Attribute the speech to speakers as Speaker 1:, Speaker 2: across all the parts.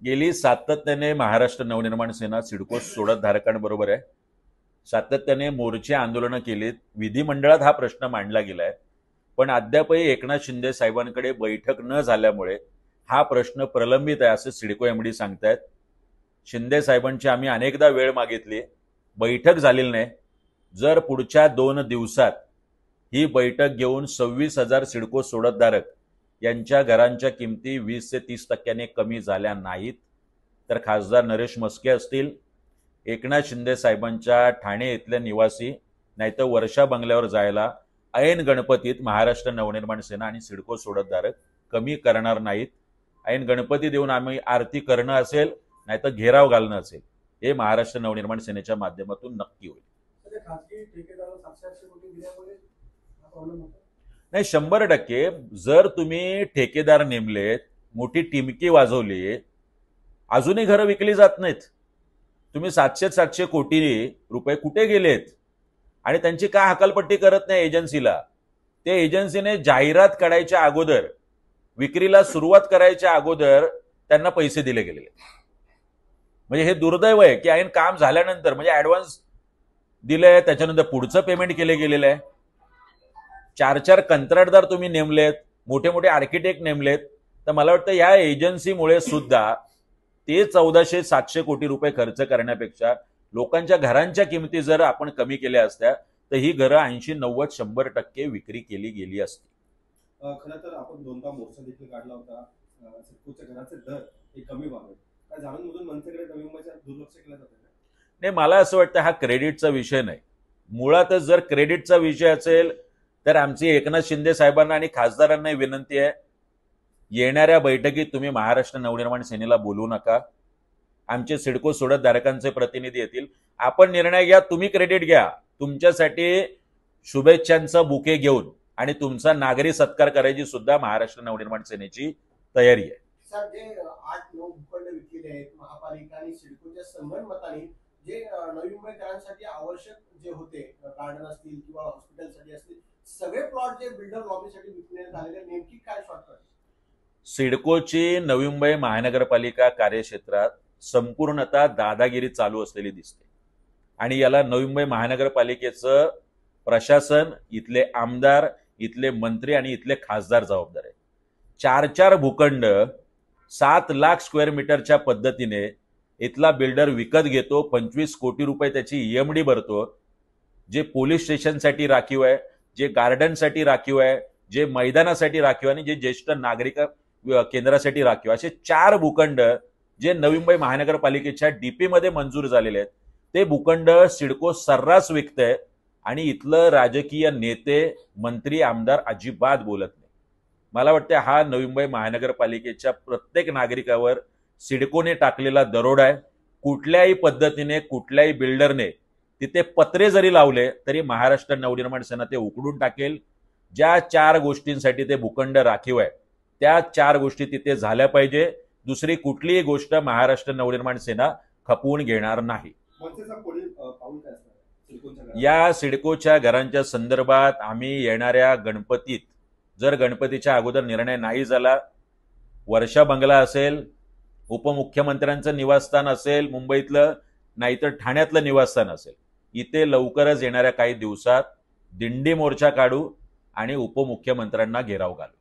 Speaker 1: गेली सातत्याने महाराष्ट्र नवनिर्माण सेना सिडको सोडत धारकांबरोबर आहे. सातत्याने मोर्चे आंदोलनं केलीत. विधिमंडळात हा प्रश्न मांडला गेलाय, पण अद्यापही एकनाथ शिंदे साहेबांकडे बैठक न झाल्यामुळे हा प्रश्न प्रलंबित आहे असं सिडको एमडी सांगतायत. शिंदे साहेबांची आम्ही अनेकदा वेळ मागितली, बैठक झालेली नाही. जर पुढच्या 2 दिवसात ही बैठक घेऊन 26,000 सिडको सोडतधारक यांच्या घरांच्या किमती 20 ते 30% कमी झाल्या नाहीत तर खासदार नरेश म्हस्के असतील, एकनाथ शिंदे साहेबांच्या ठाणे इथले निवासी नाहीतर वर्षा बंगल्यावर जायला ऐन गणपतीत महाराष्ट्र नवनिर्माण सेना आणि सिडको सोडतधारक कमी करणार नाहीत. ऐन गणपती देऊन आम्ही आरती करणं असेल नाहीतर घेराव घालणं असेल, हे महाराष्ट्र नवनिर्माण सेनेच्या माध्यमातून नक्की होईल. नाही, 100%. जर तुम्ही ठेकेदार नेमलेत, मोठी टिमकी वाजवली, अजूनही घरं विकली जात नाहीत. तुम्ही 700 कोटी रुपये कुठे गेलेत आणि त्यांची का हकालपट्टी करत नाही एजन्सीला? ते एजन्सीने जाहिरात काढायच्या अगोदर, विक्रीला सुरुवात करायच्या अगोदर त्यांना पैसे दिले गेलेले. म्हणजे हे दुर्दैव आहे की ऐन काम झाल्यानंतर, म्हणजे ऍडव्हान्स दिलंय, त्याच्यानंतर पुढचं पेमेंट केले गेलेलं आहे. 4 कंत्राटदार तुम्ही नेमलेत, मोठे मोठे आर्किटेक्ट नेमलेत. तर मला वाटतं या एजन्सीमुळे सुद्धा ते 1400-700 कोटी रुपये खर्च करण्यापेक्षा लोकांच्या घरांच्या किमती जर आपण कमी केल्या असत्या तर ही घरं 80-90-100% विक्री केली गेली असती.
Speaker 2: खरं तर आपण 2दा मोर्चा देखील काढला होता. सिडकोच्या घराचे दर हे कमी व्हावे, काय जाणून बुजून मनसेकडे नवी मुंबईच्या दुर्लक्ष केलं जातं?
Speaker 1: नाही, मला असं वाटतं हा क्रेडिटचा विषय नाही. मुळातच जर क्रेडिटचा विषय असेल तर आमची एकनाथ शिंदे साहेबांना आणि खासदारांना विनंती आहे, येणाऱ्या बैठकीत तुम्ही महाराष्ट्र नवनिर्माण सेनेला बोलवू नका. आमचे सिडको सोडतधारकांचे प्रतिनिधी येतील, आपण निर्णय घ्या, तुम्ही क्रेडिट घ्या. तुमच्यासाठी शुभेच्छांचा बुके घेऊन आणि तुमचा नागरी सत्कार करायची सुद्धा महाराष्ट्र नवनिर्माण सेनेची तयारी आहे.
Speaker 3: सर, जे 8-9 भूखंड विकलेले आहेत महापालिका आणि सिडकोच्या संगणमताने, जे नवी मुंबईकरांसाठी आवश्यक जे होते, गार्डन असतील किंवा हॉस्पिटलसाठी असतील, सगळे प्लॉट जे बिल्डर लॉबीसाठी विकण्यात आलेले, नेमकी काय शॉर्टकट?
Speaker 1: सिडकोची नवी मुंबई महानगरपालिका कार्यक्षेत्रात संपूर्णतः दादागिरी चालू असलेली दिसते आणि याला नवी मुंबई महानगरपालिकेचं प्रशासन, इथले आमदार, इथले मंत्री आणि इथले खासदार जबाबदार आहे. 4 भूखंड 7 लाख स्क्वेअर मीटरच्या पद्धतीने इथला बिल्डर विकत घेतो. 25 कोटी रुपये त्याची ईएमडी भरतो. जे पोलीस स्टेशनसाठी राखीव आहे, जे गार्डनसाठी राखीव आहे, जे मैदानासाठी राखीव आणि जे ज्येष्ठ नागरिक केंद्रासाठी राखीव, असे 4 भूखंड जे नवी मुंबई महानगरपालिकेच्या डीपी मध्ये मंजूर झालेले आहेत, ते भूखंड सिडको सर्रास विकतंय आणि इथलं राजकीय नेते, मंत्री, आमदार अजिबात बोलत नाही. मला वाटतं हा नवी मुंबई महानगरपालिकेच्या प्रत्येक नागरिकावर सिडकोने टाकलेला दरोडा आहे. कुठल्याही पद्धतीने कुठल्याही बिल्डरने तिथे पत्रे जरी लावले तरी महाराष्ट्र नवनिर्माण सेना ते उकडून टाकेल. ज्या 4 गोष्टींसाठी ते भूखंड राखीव आहे त्या 4 गोष्टी तिथे झाल्या पाहिजे. दुसरी कुठलीही गोष्ट महाराष्ट्र नवनिर्माण सेना खपवून घेणार नाही. या सिडकोच्या घरांच्या संदर्भात आम्ही येणाऱ्या गणपतीत, जर गणपतीच्या अगोदर निर्णय नाही झाला, वर्षा बंगला असेल, उपमुख्यमंत्र्यांचं निवासस्थान असेल मुंबईतलं, नाहीतर ठाण्यातलं निवासस्थान असेल, इथे लवकरच येणाऱ्या काही दिवसात दिंडी मोर्चा काढू आणि उपमुख्यमंत्र्यांना घेराव घालू.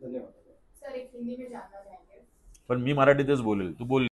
Speaker 2: धन्यवाद.
Speaker 4: सर, एक हिंदी में जानना चाहेंगे.
Speaker 1: पण मी मराठीतच बोलेल, तू बोल.